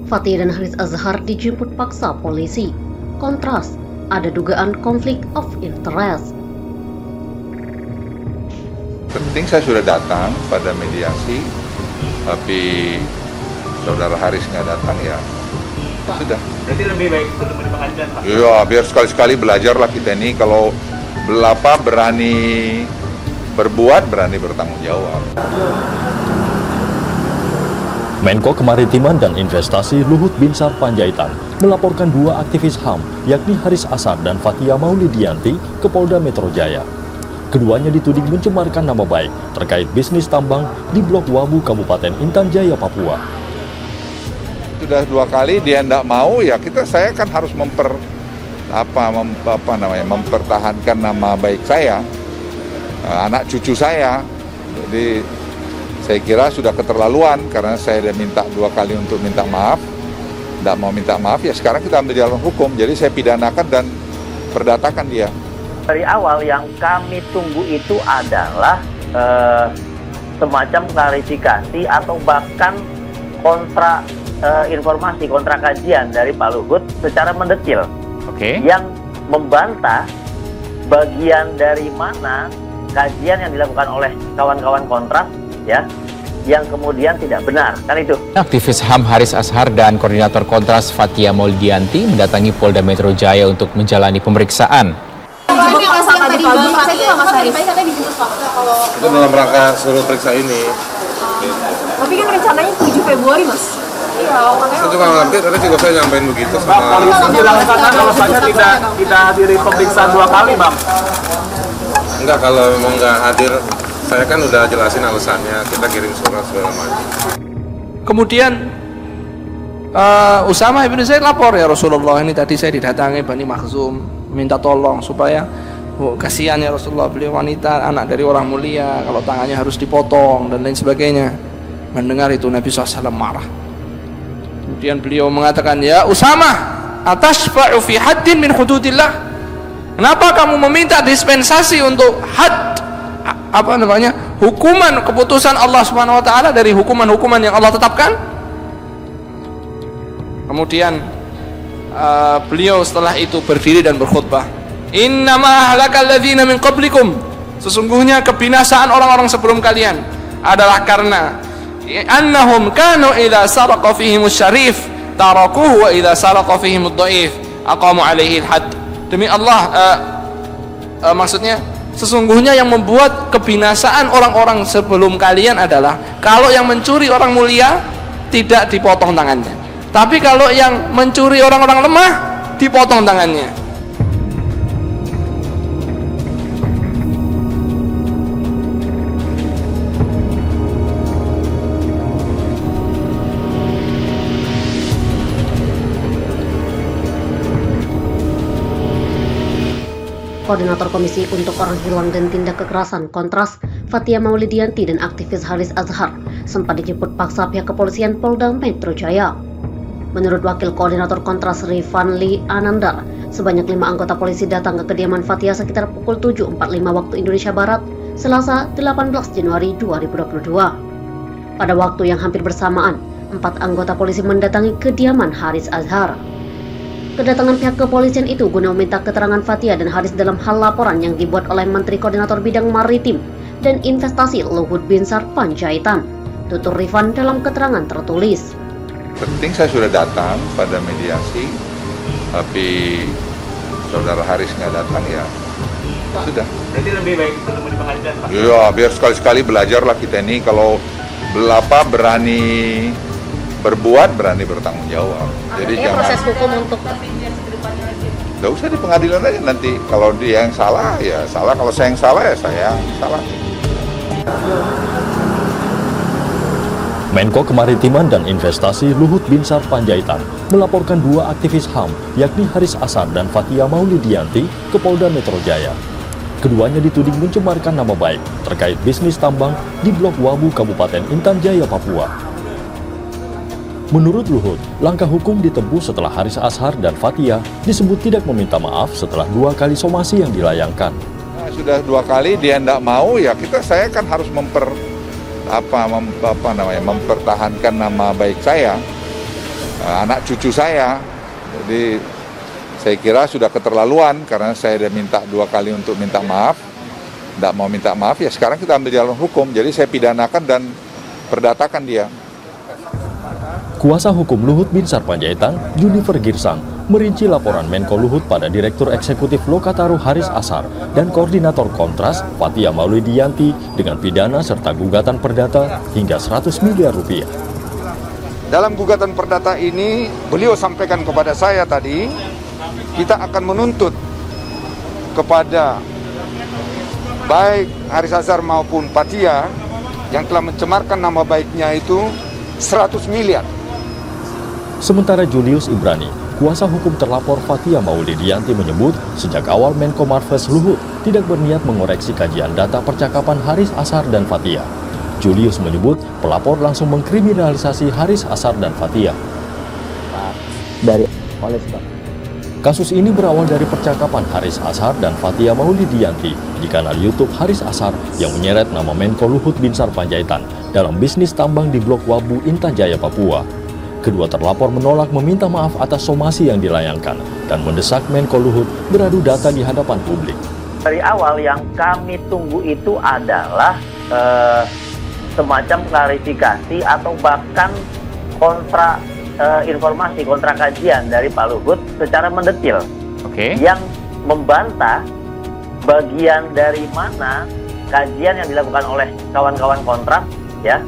Fathia dan Haris Azhar dijemput paksa polisi. Kontras, ada dugaan konflik of interest. Penting saya sudah datang pada mediasi, tapi saudara Haris nggak datang ya sudah. Berarti lebih baik ketemu di pengadilan, Pak? Iya, biar sekali-sekali belajarlah kita ini kalau berani berbuat, berani bertanggung jawab. Menko Kemaritiman dan Investasi Luhut Binsar Panjaitan melaporkan dua aktivis HAM, yakni Haris Azhar dan Fathia Maulidiyanti, ke Polda Metro Jaya. Keduanya dituding mencemarkan nama baik terkait bisnis tambang di Blok Wabu, Kabupaten Intan Jaya, Papua. Sudah dua kali dia tidak mau, ya saya kan harus mempertahankan nama baik saya, anak cucu saya. Jadi saya kira sudah keterlaluan karena saya sudah minta dua kali untuk minta maaf, tidak mau minta maaf, ya sekarang kita ambil jalan hukum. Jadi saya pidanakan dan perdatakan dia. Dari awal yang kami tunggu itu adalah semacam klarifikasi atau bahkan informasi kontra kajian dari Pak Luhut secara mendetil. Yang membantah bagian dari mana kajian yang dilakukan oleh kawan-kawan kontras, ya, yang kemudian tidak benar, kan itu. Aktivis HAM Haris Azhar dan koordinator kontras Fathia Maulidiyanti mendatangi Polda Metro Jaya untuk menjalani pemeriksaan. Itu dalam rangka suruh periksa ini. Tapi kan rencananya 7 Februari, Mas. Iya, saya juga ngerti, tadi juga saya nyampein begitu sama... Polisi bilang sana alasannya tidak hadiri pemeriksaan 2 kali, Bang. Enggak, kalau memang nggak hadir, saya kan udah jelasin alasannya, kita kirim surat segala macam. Kemudian Usama ibn Zaid lapor, ya Rasulullah, ini tadi saya didatangi Bani Makhzum, minta tolong supaya kasihan ya Rasulullah, beliau wanita, anak dari orang mulia, kalau tangannya harus dipotong dan lain sebagainya. Mendengar itu Nabi SAW marah. Kemudian beliau mengatakan, ya Usama, atashfa'u fi haddin min hududillah. Kenapa kamu meminta dispensasi untuk hukuman keputusan Allah Subhanahu wa taala dari hukuman-hukuman yang Allah tetapkan? Kemudian beliau setelah itu berdiri dan berkhutbah, innama ahlakal ladzina min qablikum, sesungguhnya kebinasaan orang-orang sebelum kalian adalah karena annahum kanu idza saraqa fihimus syarif tarakuhu wa idza saraqa fihimud dhaif aqamu alaihi al-hadd. Demi Allah, maksudnya sesungguhnya yang membuat kebinasaan orang-orang sebelum kalian adalah kalau yang mencuri orang mulia tidak dipotong tangannya, tapi kalau yang mencuri orang-orang lemah dipotong tangannya. Koordinator Komisi untuk Orang Hilang dan Tindak Kekerasan Kontras, Fathia Maulidiyanti dan aktivis Haris Azhar sempat dijemput paksa pihak kepolisian Polda Metro Jaya. Menurut Wakil Koordinator Kontras Rifanli Anandar, sebanyak 5 anggota polisi datang ke kediaman Fathia sekitar pukul 7.45 waktu Indonesia Barat, Selasa 18 Januari 2022. Pada waktu yang hampir bersamaan, 4 anggota polisi mendatangi kediaman Haris Azhar. Kedatangan pihak kepolisian itu guna meminta keterangan Fathia dan Haris dalam hal laporan yang dibuat oleh Menteri Koordinator Bidang Maritim dan Investasi Luhut Binsar Panjaitan, tutur Rifan dalam keterangan tertulis. Penting saya sudah datang pada mediasi, tapi saudara Haris nggak datang ya sudah. Berarti lebih baik ketemu di pengadilan, Pak? Iya, biar sekali-sekali belajarlah kita ini kalau berani berbuat, berani bertanggung jawab. Jadi jangan proses hukum untuk nggak usah di pengadilan aja, nanti kalau dia yang salah ya salah, kalau saya yang salah ya saya yang salah. Menko Kemaritiman dan Investasi Luhut Binsar Panjaitan melaporkan dua aktivis HAM, yakni Haris Azhar dan Fathia Maulidiyanti, ke Polda Metro Jaya. Keduanya dituding mencemarkan nama baik terkait bisnis tambang di Blok Wabu, Kabupaten Intan Jaya, Papua. Menurut Luhut, langkah hukum ditempuh setelah Haris Azhar dan Fathia disebut tidak meminta maaf setelah 2 kali somasi yang dilayangkan. Nah, sudah 2 kali dia tidak mau, ya saya kan harus mempertahankan nama baik saya, anak cucu saya. Jadi saya kira sudah keterlaluan karena saya sudah minta 2 kali untuk minta maaf. Tidak mau minta maaf, ya sekarang kita ambil jalan hukum. Jadi saya pidanakan dan perdatakan dia. Kuasa hukum Luhut Binsar Panjaitan, Junifer Girsang, merinci laporan Menko Luhut pada Direktur Eksekutif Lokataru Haris Azhar dan Koordinator Kontras Fathia Maulidiyanti dengan pidana serta gugatan perdata hingga 100 miliar rupiah. Dalam gugatan perdata ini, beliau sampaikan kepada saya tadi, kita akan menuntut kepada baik Haris Azhar maupun Fathia yang telah mencemarkan nama baiknya itu 100 miliar. Sementara Julius Ibrani, kuasa hukum terlapor Fathia Maulidiyanti menyebut sejak awal Menko Marves Luhut tidak berniat mengoreksi kajian data percakapan Haris Azhar dan Fathia. Julius menyebut pelapor langsung mengkriminalisasi Haris Azhar dan Fathia. Kasus ini berawal dari percakapan Haris Azhar dan Fathia Maulidiyanti di kanal YouTube Haris Azhar yang menyeret nama Menko Luhut Binsar Panjaitan dalam bisnis tambang di Blok Wabu, Intan Jaya, Papua. Kedua terlapor menolak meminta maaf atas somasi yang dilayangkan dan mendesak Menko Luhut beradu data di hadapan publik. Dari awal yang kami tunggu itu adalah semacam klarifikasi atau bahkan kontra informasi, kontra kajian dari Pak Luhut secara mendetil. Yang membantah bagian dari mana kajian yang dilakukan oleh kawan-kawan kontras ya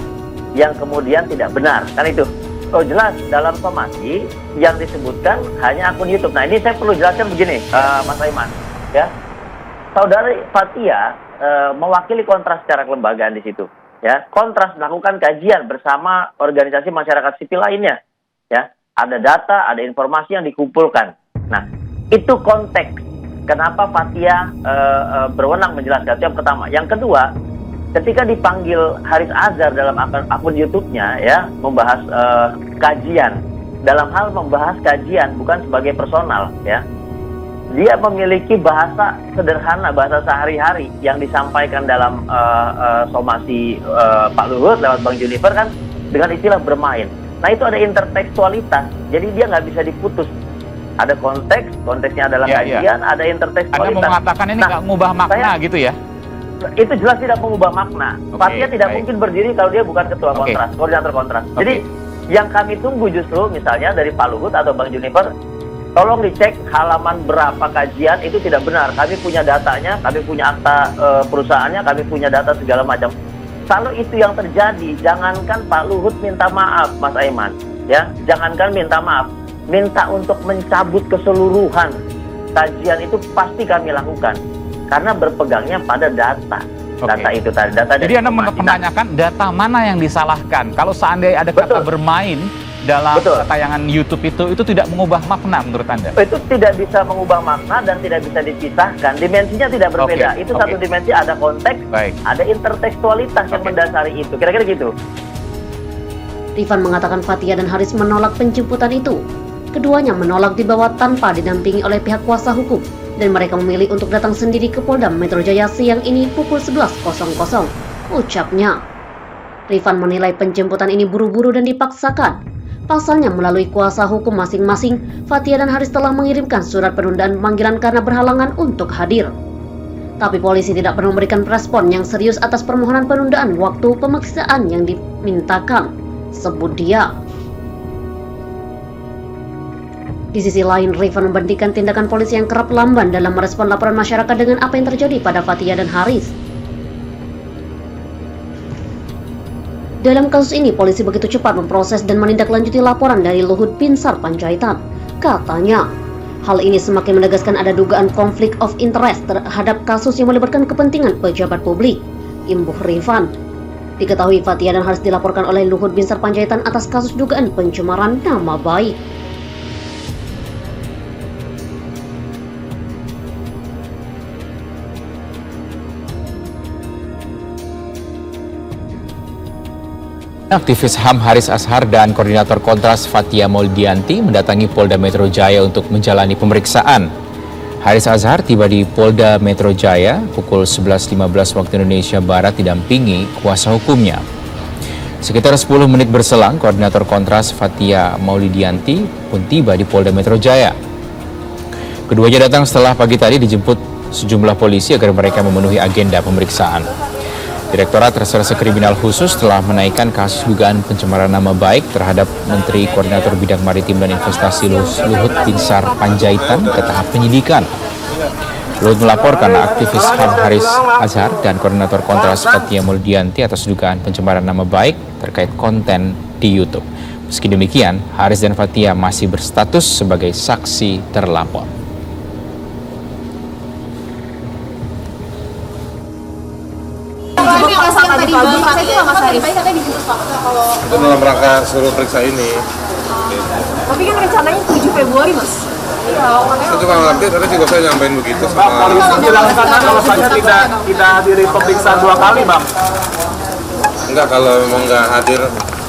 yang kemudian tidak benar, kan itu. Oh jelas dalam somasi yang disebutkan hanya akun YouTube. Nah ini saya perlu jelaskan begini, Mas Aiman, ya. Saudara Fathia mewakili Kontras secara kelembagaan di situ, ya. Kontras melakukan kajian bersama organisasi masyarakat sipil lainnya, ya. Ada data, ada informasi yang dikumpulkan. Nah itu konteks kenapa Fathia berwenang menjelaskan. Itu yang pertama. Yang kedua, ketika dipanggil Haris Azhar dalam akun YouTube-nya ya membahas kajian, dalam hal membahas kajian bukan sebagai personal ya, dia memiliki bahasa sederhana, bahasa sehari-hari yang disampaikan dalam somasi Pak Luhut lewat Bang Junifer kan dengan istilah bermain. Nah itu ada intertekstualitas, jadi dia nggak bisa diputus. Ada konteks, konteksnya adalah kajian, ada intertekstualitas. Anda mau mengatakan ini nggak ngubah makna gitu ya? Itu jelas tidak mengubah makna. Fathia tidak mungkin berdiri kalau dia bukan ketua kontras, koordinator kontras. Jadi yang kami tunggu justru misalnya dari Pak Luhut atau Bang Junifer, tolong dicek halaman berapa kajian itu tidak benar. Kami punya datanya, kami punya akta perusahaannya, kami punya data segala macam. Kalau itu yang terjadi, jangankan Pak Luhut minta maaf, Mas Aiman, ya, jangankan minta maaf, minta untuk mencabut keseluruhan kajian itu pasti kami lakukan. Karena berpegangnya pada data. Data itu tadi. Jadi Anda menanyakan data mana yang disalahkan. Kalau seandainya ada kata bermain dalam tayangan YouTube itu tidak mengubah makna menurut Anda? Itu tidak bisa mengubah makna dan tidak bisa dipisahkan. Dimensinya tidak berbeda. Itu satu dimensi, ada konteks, ada intertekstualitas yang mendasari itu. Kira-kira gitu. Rifan mengatakan Fathia dan Haris menolak penjemputan itu. Keduanya menolak dibawa tanpa didampingi oleh pihak kuasa hukum. Dan mereka memilih untuk datang sendiri ke Polda Metro Jaya siang ini pukul 11.00, ucapnya. Rifan menilai penjemputan ini buru-buru dan dipaksakan. Pasalnya melalui kuasa hukum masing-masing, Fathia dan Haris telah mengirimkan surat penundaan panggilan karena berhalangan untuk hadir. Tapi polisi tidak pernah memberikan respon yang serius atas permohonan penundaan waktu pemeriksaan yang dimintakan, sebut dia. Di sisi lain, Rifan membandingkan tindakan polisi yang kerap lamban dalam merespon laporan masyarakat dengan apa yang terjadi pada Fathia dan Haris. Dalam kasus ini, polisi begitu cepat memproses dan menindaklanjuti laporan dari Luhut Binsar Panjaitan. Katanya, hal ini semakin menegaskan ada dugaan konflik of interest terhadap kasus yang melibatkan kepentingan pejabat publik. Imbuh Rifan. Diketahui Fathia dan Haris dilaporkan oleh Luhut Binsar Panjaitan atas kasus dugaan pencemaran nama baik. Aktivis HAM Haris Azhar dan Koordinator Kontras Fathia Maulidiyanti mendatangi Polda Metro Jaya untuk menjalani pemeriksaan. Haris Azhar tiba di Polda Metro Jaya pukul 11.15 waktu Indonesia Barat didampingi kuasa hukumnya. Sekitar 10 menit berselang, Koordinator Kontras Fathia Maulidianti pun tiba di Polda Metro Jaya. Keduanya datang setelah pagi tadi dijemput sejumlah polisi agar mereka memenuhi agenda pemeriksaan. Direktorat Reserse Kriminal Khusus telah menaikkan kasus dugaan pencemaran nama baik terhadap Menteri Koordinator Bidang Maritim dan Investasi Luhut Binsar Panjaitan ke tahap penyidikan. Luhut melaporkan aktivis HAM Haris Azhar dan Koordinator Kontras Fathia Maulidianti atas dugaan pencemaran nama baik terkait konten di YouTube. Meski demikian, Haris dan Fathia masih berstatus sebagai saksi terlapor. Itu dalam rangka suruh periksa ini. Tapi kan rencananya 7 Februari, Mas. Saya juga ngerti, tadi juga saya nyampein begitu sama... Polisi menjelaskan kalau saya tidak hadiri pemeriksaan 2 kali, Bang. Enggak, kalau memang nggak hadir,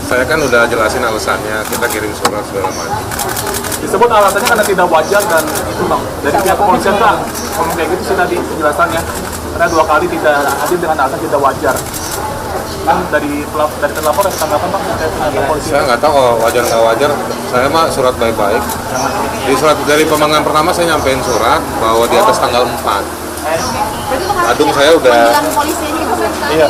saya kan udah jelasin alasannya, kita kirim surat segala macam. Disebut alasannya karena tidak wajar dan itu, Bang. Dari pihak kepolisian kan ngomong kayak gitu sih tadi penjelasannya. Karena 2 kali tidak hadir dengan alasan tidak wajar. Kan dari terlapor yang tanggapan, Bang, saya nggak tahu kalau wajar nggak wajar. Saya mah surat baik-baik. Di surat dari pemanggilan pertama saya nyampein surat bahwa di atas tanggal 4. Adung saya udah. Iya.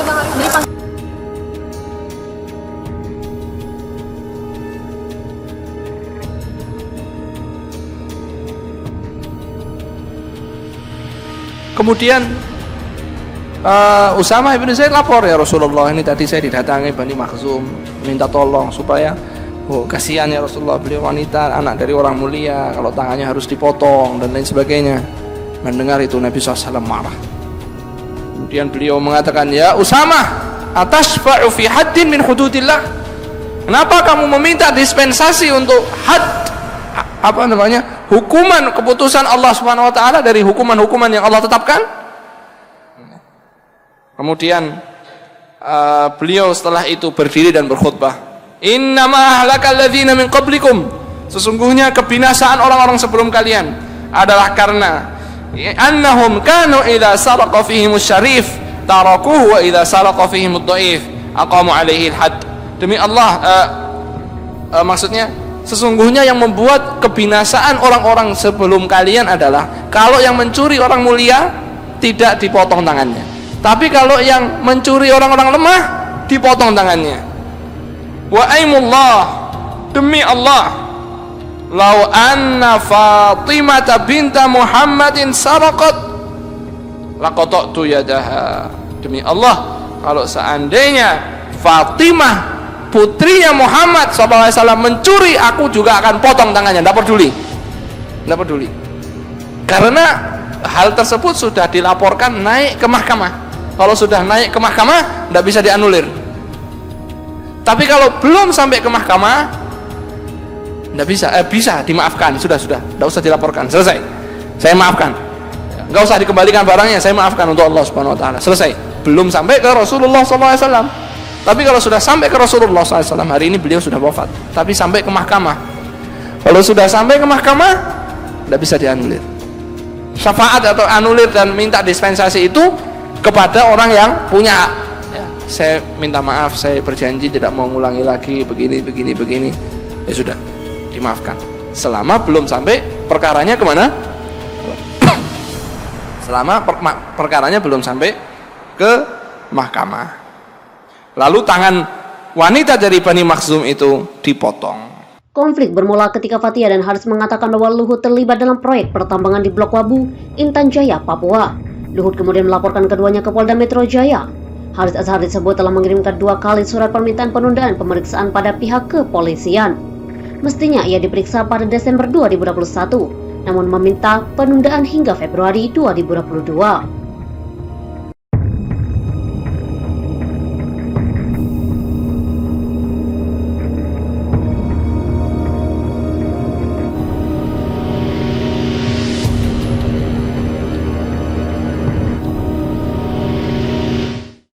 Kemudian Usama ibn Zaid lapor, ya Rasulullah, ini tadi saya didatangi Bani Makhzum, minta tolong supaya kasihan ya Rasulullah, beliau wanita, anak dari orang mulia, kalau tangannya harus dipotong dan lain sebagainya. Mendengar itu Nabi SAW marah. Kemudian beliau mengatakan, ya Usama, atashfa'u fi haddin min hududillah, kenapa kamu meminta dispensasi untuk hukuman keputusan Allah Subhanahu wa taala dari hukuman-hukuman yang Allah tetapkan? Kemudian beliau setelah itu berdiri dan berkhutbah, innama ahlakal ladzina min qablikum, sesungguhnya kebinasaan orang-orang sebelum kalian adalah karena annahum kanu idza saraqa fihimus syarif tarakuhu wa idza saraqa fihimud dhaif aqamu alaihi al-hadd. Demi Allah, maksudnya sesungguhnya yang membuat kebinasaan orang-orang sebelum kalian adalah kalau yang mencuri orang mulia tidak dipotong tangannya, tapi kalau yang mencuri orang-orang lemah dipotong tangannya. Wa aimullah, demi Allah, lau anna Fatimah binta Muhammadin saraqat laqata'tu yadaha. Demi Allah, kalau seandainya Fatimah putrinya Muhammad SAW mencuri, aku juga akan potong tangannya. Tidak peduli. Karena hal tersebut sudah dilaporkan naik ke mahkamah. Kalau sudah naik ke mahkamah, tidak bisa dianulir. Tapi kalau belum sampai ke mahkamah, tidak bisa. Bisa dimaafkan. Sudah. Tidak usah dilaporkan. Selesai. Saya maafkan. Nggak usah dikembalikan barangnya. Saya maafkan untuk Allah Subhanahu Wa Taala. Selesai. Belum sampai ke Rasulullah SAW. Tapi kalau sudah sampai ke Rasulullah SAW, hari ini beliau sudah wafat, tapi sampai ke mahkamah. Kalau sudah sampai ke mahkamah, tidak bisa dianulir. Syafaat atau anulir dan minta dispensasi itu kepada orang yang punya hak. Ya, saya minta maaf, saya berjanji tidak mau mengulangi lagi begini. Ya sudah, dimaafkan. Selama belum sampai perkaranya kemana? Selama perkaranya belum sampai ke mahkamah. Lalu tangan wanita dari Bani Makhzum itu dipotong. Konflik bermula ketika Fathia dan Haris mengatakan bahwa Luhut terlibat dalam proyek pertambangan di Blok Wabu, Intan Jaya, Papua. Luhut kemudian melaporkan keduanya ke Polda Metro Jaya. Haris Azhar disebut telah mengirimkan 2 kali surat permintaan penundaan pemeriksaan pada pihak kepolisian. Mestinya ia diperiksa pada Desember 2021, namun meminta penundaan hingga Februari 2022.